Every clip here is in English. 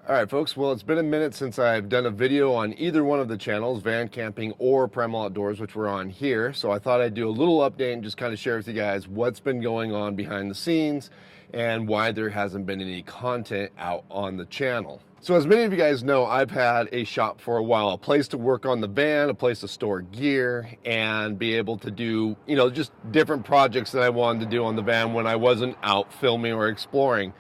All right, folks. Well, it's been a minute since I've done a video on either one of the channels, Van Camping or Primal Outdoors, which we're on here. So I thought I'd do a little update and just kind of share with you guys what's been going on behind the scenes and why there hasn't been any content out on the channel. So as many of you guys know, I've had a shop for a while, a place to work on the van, a place to store gear, and be able to do, just different projects that I wanted to do on the van when I wasn't out filming or exploring.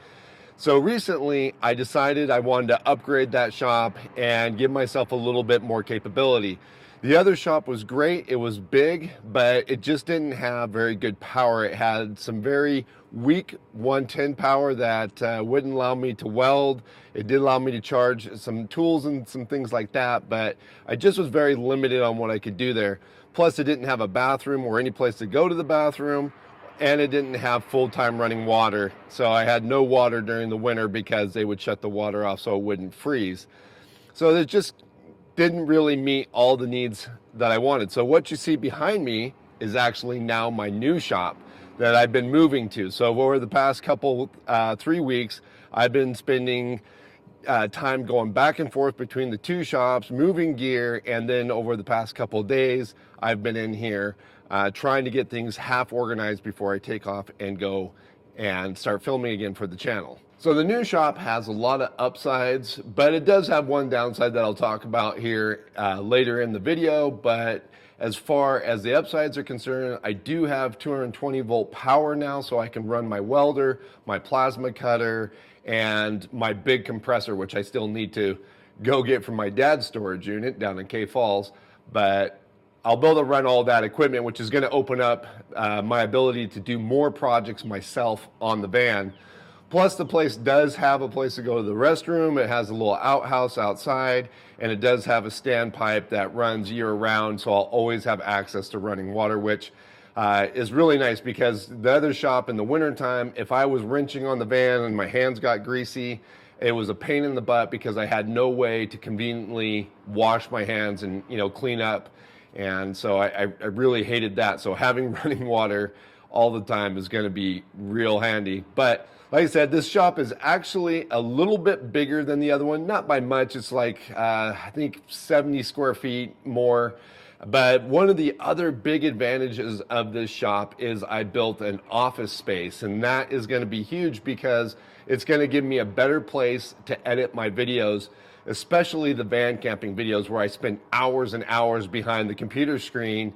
So recently, I decided I wanted to upgrade that shop and give myself a little bit more capability. The other shop was great. It was big, but it just didn't have very good power. It had some very weak 110 power that wouldn't allow me to weld. It did allow me to charge some tools and some things like that, but I just was very limited on what I could do there. Plus, it didn't have a bathroom or any place to go to the bathroom. And it didn't have full-time running water. So I had no water during the winter because they would shut the water off so it wouldn't freeze. So it just didn't really meet all the needs that I wanted. So what you see behind me is actually now my new shop that I've been moving to. So over the past couple, 3 weeks, I've been spending time going back and forth between the two shops, moving gear, and then over the past couple of days, I've been in here trying to get things half organized before I take off and go and start filming again for the channel. So the new shop has a lot of upsides, but it does have one downside that I'll talk about here later in the video. But as far as the upsides are concerned, I do have 220 volt power now, so I can run my welder, my plasma cutter, and my big compressor, which I still need to go get from my dad's storage unit down in K Falls. But I'll be able to run all that equipment, which is going to open up my ability to do more projects myself on the van. Plus, the place does have a place to go to the restroom. It has a little outhouse outside, and it does have a standpipe that runs year-round, so I'll always have access to running water, which is really nice because the other shop in the wintertime, if I was wrenching on the van and my hands got greasy, it was a pain in the butt because I had no way to conveniently wash my hands and clean up. And so I really hated that. So having running water all the time is going to be real handy. But like I said, this shop is actually a little bit bigger than the other one. Not by much. It's like, I think 70 square feet more. But one of the other big advantages of this shop is I built an office space. And that is going to be huge because it's going to give me a better place to edit my videos, especially the van camping videos where I spend hours and hours behind the computer screen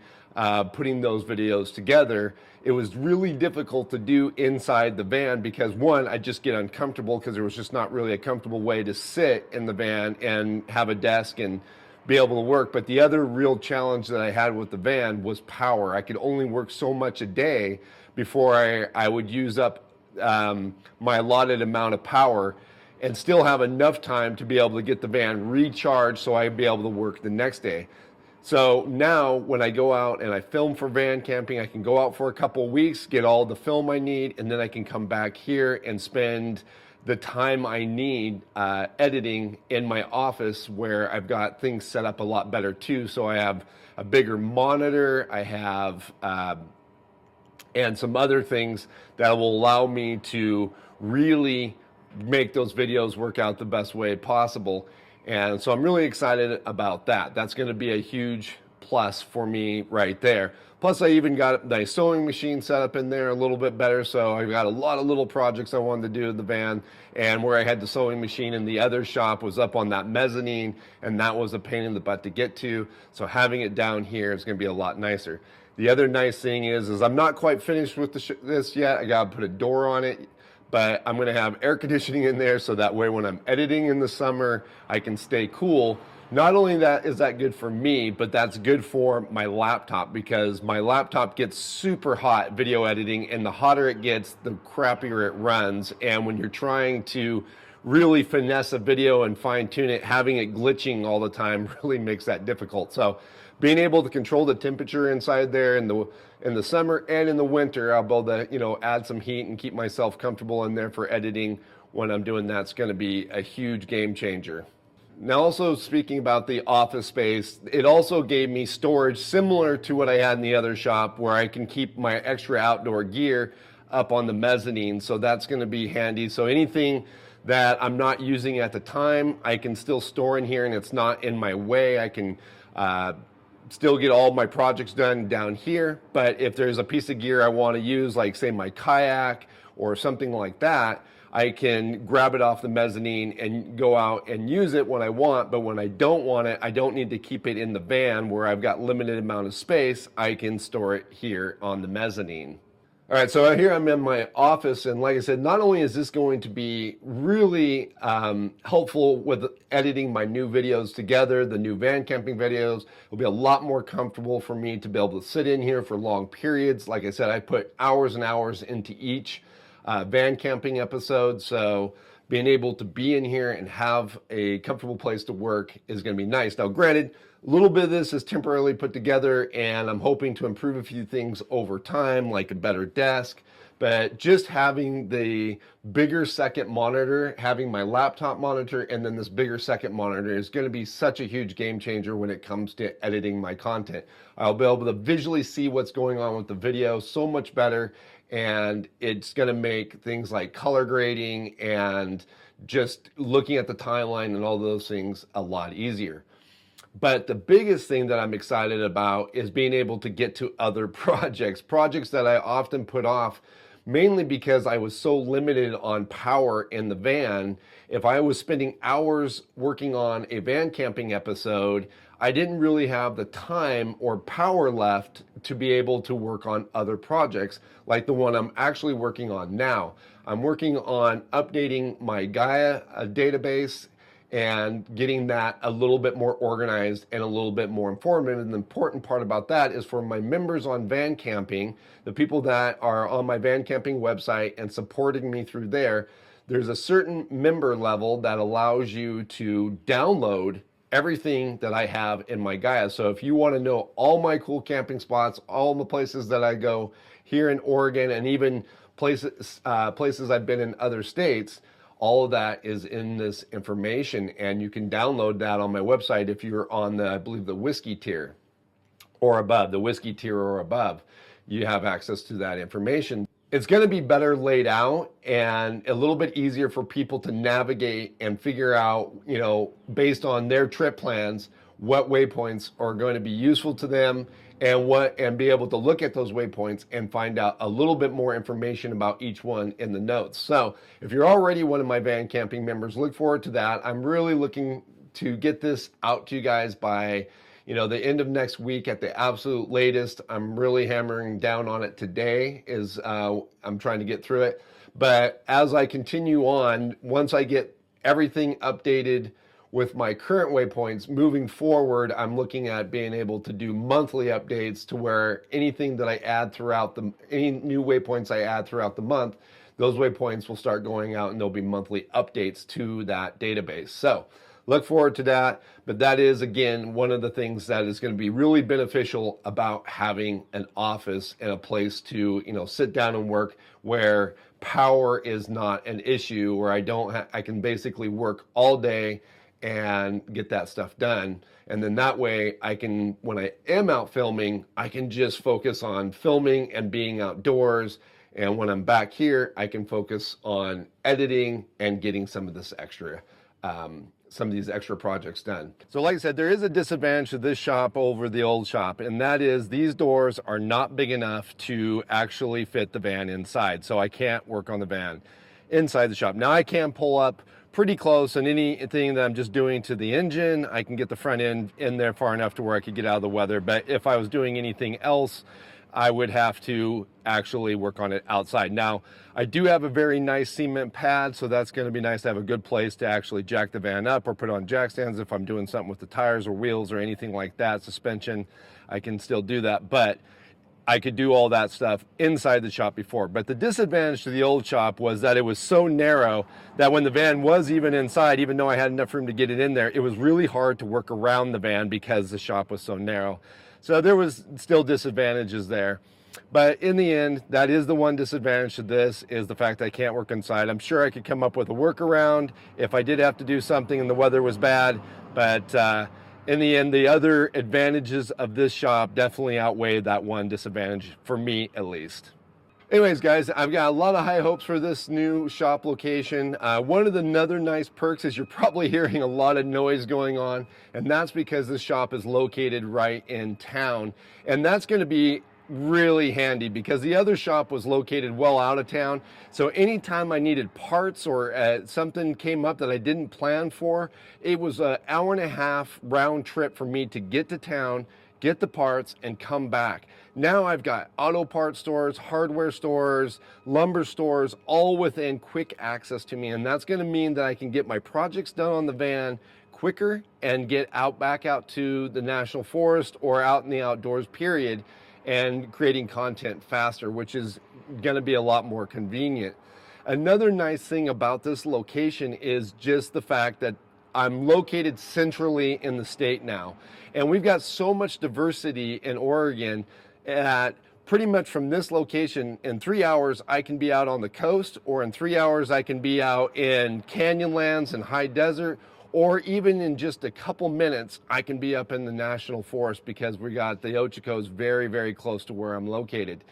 putting those videos together. It was really difficult to do inside the van because one, I just get uncomfortable because there was just not really a comfortable way to sit in the van and have a desk and be able to work. But the other real challenge that I had with the van was power. I could only work so much a day before I would use up my allotted amount of power and still have enough time to be able to get the van recharged so I'd be able to work the next day. So now when I go out and I film for van camping, I can go out for a couple of weeks, get all the film I need, and then I can come back here and spend the time I need editing in my office where I've got things set up a lot better too. So I have a bigger monitor, I have and some other things that will allow me to really make those videos work out the best way possible. And so I'm really excited about that. That's going to be a huge plus for me right there. Plus, I even got my sewing machine set up in there a little bit better. So I've got a lot of little projects I wanted to do in the van. And where I had the sewing machine in the other shop was up on that mezzanine, and that was a pain in the butt to get to. So having it down here is going to be a lot nicer. The other nice thing is I'm not quite finished with this yet. I got to put a door on it. But I'm going to have air conditioning in there so that way when I'm editing in the summer, I can stay cool. Not only that is that good for me, but that's good for my laptop because my laptop gets super hot video editing, and the hotter it gets, the crappier it runs. And when you're trying to really finesse a video and fine tune it, having it glitching all the time really makes that difficult. So being able to control the temperature inside there in the summer and in the winter, I'll be able to, add some heat and keep myself comfortable in there for editing when I'm doing that. It's going to be a huge game changer. Now, also speaking about the office space, it also gave me storage similar to what I had in the other shop where I can keep my extra outdoor gear up on the mezzanine. So that's going to be handy. So anything that I'm not using at the time, I can still store in here and it's not in my way. I can still get all my projects done down here. But if there's a piece of gear I want to use, like say my kayak or something like that, I can grab it off the mezzanine and go out and use it when I want. But when I don't want it, I don't need to keep it in the van where I've got limited amount of space. I can store it here on the mezzanine. All right, so here I'm in my office, and like I said, not only is this going to be really helpful with editing my new videos together, the new van camping videos, it'll be a lot more comfortable for me to be able to sit in here for long periods. Like I said, I put hours and hours into each van camping episode, so being able to be in here and have a comfortable place to work is going to be nice. Now, granted, a little bit of this is temporarily put together, and I'm hoping to improve a few things over time, like a better desk. But just having the bigger second monitor, having my laptop monitor, and then this bigger second monitor is going to be such a huge game changer when it comes to editing my content. I'll be able to visually see what's going on with the video so much better, and it's going to make things like color grading and just looking at the timeline and all those things a lot easier. But the biggest thing that I'm excited about is being able to get to other projects that I often put off, mainly because I was so limited on power in the van. If I was spending hours working on a van camping episode, I didn't really have the time or power left to be able to work on other projects like the one I'm actually working on now. I'm working on updating my Gaia database and getting that a little bit more organized and a little bit more informative. And the important part about that is for my members on van camping, the people that are on my van camping website and supporting me through there, there's a certain member level that allows you to download everything that I have in my Gaia. So if you want to know all my cool camping spots, all the places that I go here in Oregon, and even places I've been in other states, all of that is in this information, and you can download that on my website if you're on the, I believe, the whiskey tier or above, the whiskey tier or above. You have access to that information. It's going to be better laid out and a little bit easier for people to navigate and figure out, you know, based on their trip plans, what waypoints are going to be useful to them, and be able to look at those waypoints and find out a little bit more information about each one in the notes. So if you're already one of my van camping members, look forward to that. I'm really looking to get this out to you guys by, you know, the end of next week at the absolute latest. I'm really hammering down on it today I'm trying to get through it. But as I continue on, once I get everything updated with my current waypoints moving forward, I'm looking at being able to do monthly updates to where anything that I add throughout any new waypoints I add throughout the month, those waypoints will start going out and there'll be monthly updates to that database. So look forward to that. But that is, again, one of the things that is going to be really beneficial about having an office and a place to, you know, sit down and work where power is not an issue, where I can basically work all day and get that stuff done. And then that way I can, when I am out filming, I can just focus on filming and being outdoors. And when I'm back here, I can focus on editing and getting some of these extra projects done. So like I said, there is a disadvantage to this shop over the old shop, and that is these doors are not big enough to actually fit the van inside. So I can't work on the van inside the shop. Now I can pull up pretty close, and anything that I'm just doing to the engine, I can get the front end in there far enough to where I could get out of the weather. But if I was doing anything else, I would have to actually work on it outside. Now, I do have a very nice cement pad, so that's going to be nice to have a good place to actually jack the van up or put on jack stands if I'm doing something with the tires or wheels or anything like that, suspension, I can still do that. But I could do all that stuff inside the shop before. But the disadvantage to the old shop was that it was so narrow that when the van was even inside, even though I had enough room to get it in there, it was really hard to work around the van because the shop was so narrow. So there was still disadvantages there. But in the end, that is the one disadvantage to this, is the fact that I can't work inside. I'm sure I could come up with a workaround if I did have to do something and the weather was bad. But in the end, the other advantages of this shop definitely outweigh that one disadvantage, for me at least. Anyways, guys, I've got a lot of high hopes for this new shop location. One of the other nice perks is you're probably hearing a lot of noise going on, and that's because this shop is located right in town. And that's going to be really handy because the other shop was located well out of town. So anytime I needed parts or something came up that I didn't plan for, it was an hour and a half round trip for me to get to town, get the parts, and come back. Now I've got auto parts stores, hardware stores, lumber stores, all within quick access to me. And that's going to mean that I can get my projects done on the van quicker and get back out to the national forest or out in the outdoors, period, and creating content faster, which is going to be a lot more convenient. Another nice thing about this location is just the fact that I'm located centrally in the state now. And we've got so much diversity in Oregon that pretty much from this location, in 3 hours, I can be out on the coast, or in 3 hours, I can be out in canyonlands and high desert, or even in just a couple minutes, I can be up in the national forest because we got the Ochocos very, very close to where I'm located.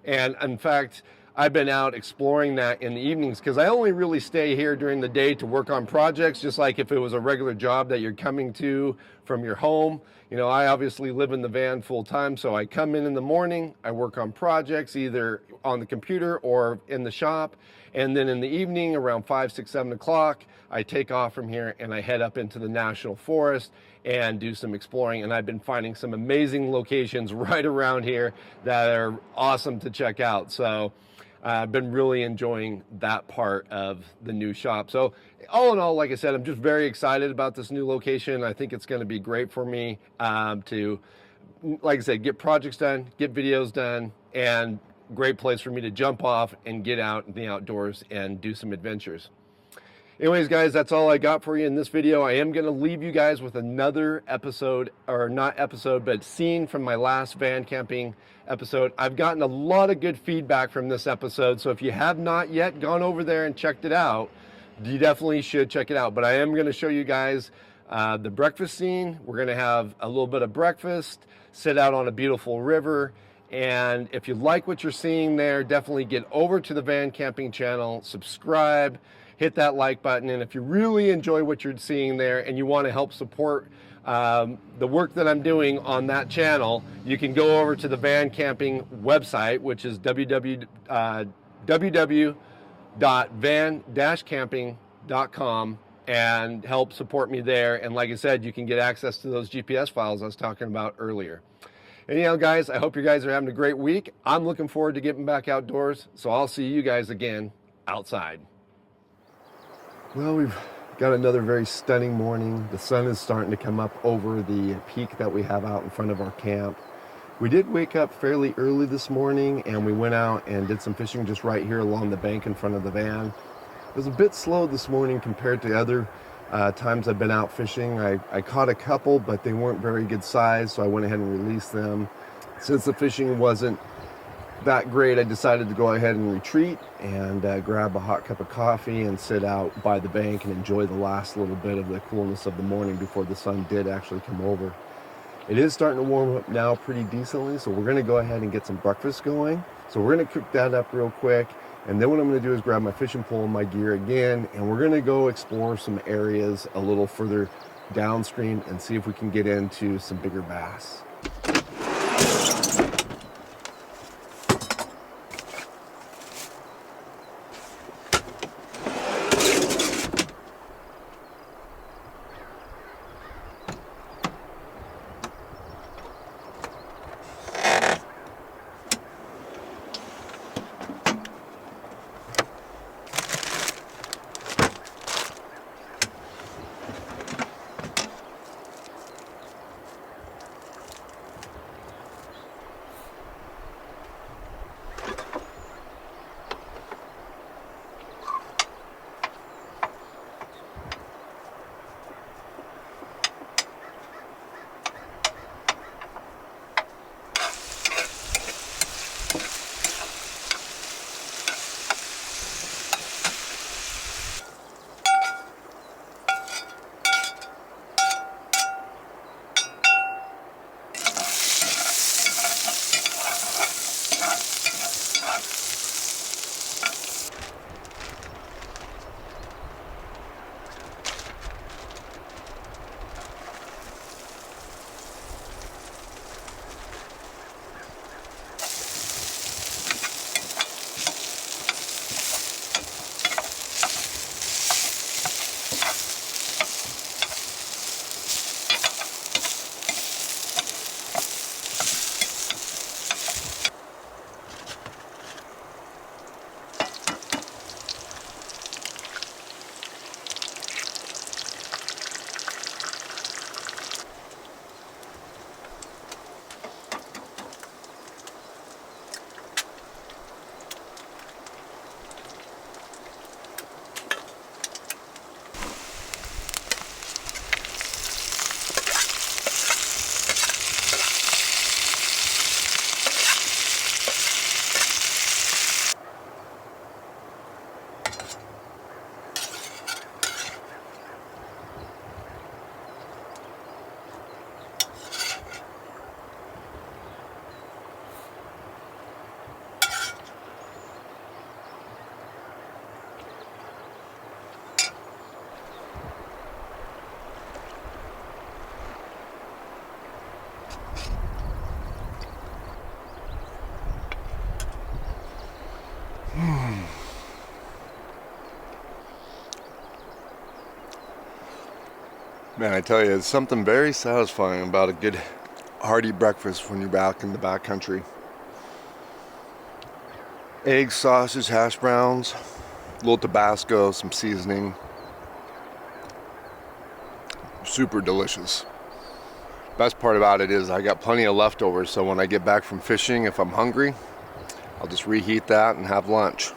And in fact, I've been out exploring that in the evenings because I only really stay here during the day to work on projects, just like if it was a regular job that you're coming to from your home. You know, I obviously live in the van full time, so I come in the morning, I work on projects either on the computer or in the shop, and then in the evening around 5, 6, 7 o'clock, I take off from here and I head up into the national forest and do some exploring. And I've been finding some amazing locations right around here that are awesome to check out. So I've been really enjoying that part of the new shop. So all in all, like I said, I'm just very excited about this new location. I think it's going to be great for me to, like I said, get projects done, get videos done, and great place for me to jump off and get out in the outdoors and do some adventures. Anyways, guys, that's all I got for you in this video. I am going to leave you guys with another episode, or not episode, but scene from my last van camping episode. I've gotten a lot of good feedback from this episode, so if you have not yet gone over there and checked it out, you definitely should check it out. But I am going to show you guys the breakfast scene. We're going to have a little bit of breakfast, sit out on a beautiful river, and if you like what you're seeing there, definitely get over to the Van Camping channel, subscribe, hit that like button. And if you really enjoy what you're seeing there and you want to help support the work that I'm doing on that channel, you can go over to the Van Camping website, which is www.van-camping.com, and help support me there. And like I said, you can get access to those GPS files I was talking about earlier. Anyhow, guys, I hope you guys are having a great week. I'm looking forward to getting back outdoors, so I'll see you guys again outside. Well, we've got another very stunning morning. The sun is starting to come up over the peak that we have out in front of our camp. We did wake up fairly early this morning, and we went out and did some fishing just right here along the bank in front of the van. It was a bit slow this morning compared to other times I've been out fishing. I caught a couple, but they weren't very good size, so I went ahead and released them. Since the fishing wasn't that great, I decided to go ahead and retreat and grab a hot cup of coffee and sit out by the bank and enjoy the last little bit of the coolness of the morning before the sun did actually come over. It is starting to warm up now pretty decently, so we're going to go ahead and get some breakfast going. So we're going to cook that up real quick, and then what I'm going to do is grab my fishing pole and my gear again, and we're going to go explore some areas a little further downstream and see if we can get into some bigger bass. Man, I tell you, it's something very satisfying about a good hearty breakfast when you're back in the backcountry. Eggs, sausage, hash browns, a little Tabasco, some seasoning. Super delicious. Best part about it is I got plenty of leftovers, so when I get back from fishing, if I'm hungry, I'll just reheat that and have lunch.